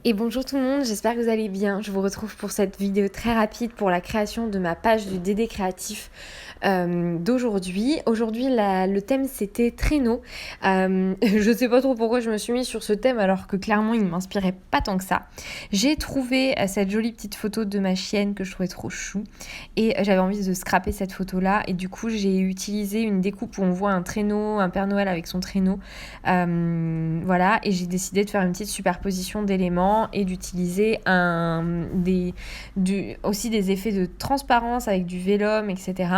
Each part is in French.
Et bonjour tout le monde, j'espère que vous allez bien. Je vous retrouve pour cette vidéo très rapide pour la création de ma page du DD créatif d'aujourd'hui. Aujourd'hui, le thème c'était traîneau. Je sais pas trop pourquoi je me suis mise sur ce thème alors que clairement il ne m'inspirait pas tant que ça. J'ai trouvé cette jolie petite photo de ma chienne que je trouvais trop chou et j'avais envie de scraper cette photo là et du coup j'ai utilisé une découpe où on voit un traîneau, un Père Noël avec son traîneau. Voilà, et j'ai décidé de faire une petite superposition d'éléments et d'utiliser aussi des effets de transparence avec du vélum, etc.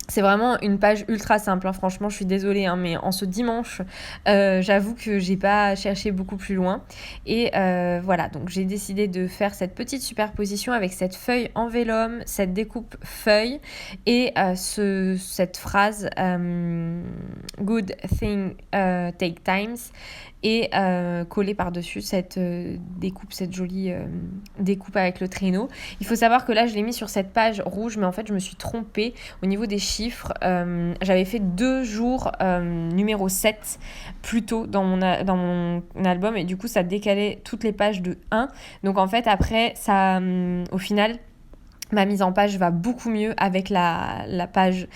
C'est vraiment une page ultra simple, hein. Franchement je suis désolée, hein, mais en ce dimanche j'avoue que j'ai pas cherché beaucoup plus loin et voilà, donc j'ai décidé de faire cette petite superposition avec cette feuille en vélum, cette découpe feuille et cette phrase good thing take times et coller par-dessus cette découpe, cette jolie découpe avec le traîneau. Il faut savoir que là je l'ai mis sur cette page rouge, mais en fait je me suis trompée au niveau des chiffres. J'avais fait 2 jours numéro 7 plus tôt dans mon album et du coup ça décalait toutes les pages de 1. Donc en fait après ça au final ma mise en page va beaucoup mieux avec la page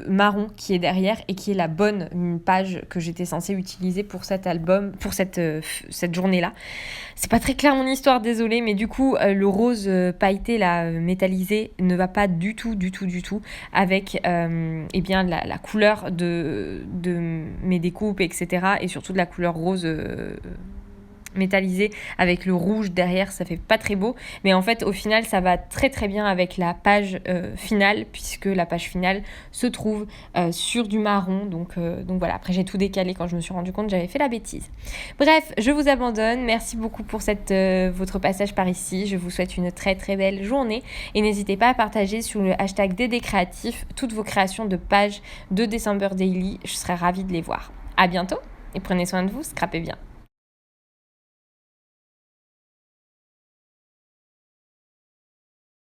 marron qui est derrière et qui est la bonne page que j'étais censée utiliser pour cet album, pour cette journée-là. C'est pas très clair mon histoire, désolée, mais du coup le rose pailleté là, métallisé ne va pas du tout avec la couleur de mes découpes, etc. Et surtout de la couleur rose métallisé avec le rouge derrière, ça fait pas très beau, mais en fait au final ça va très très bien avec la page finale, puisque la page finale se trouve sur du marron, donc voilà. Après j'ai tout décalé quand je me suis rendu compte que j'avais fait la bêtise. Bref, je vous abandonne, merci beaucoup pour votre passage par ici, je vous souhaite une très très belle journée et n'hésitez pas à partager sur le hashtag DDCréatif toutes vos créations de pages de December Daily, je serais ravie de les voir. À bientôt et prenez soin de vous, scrapez bien.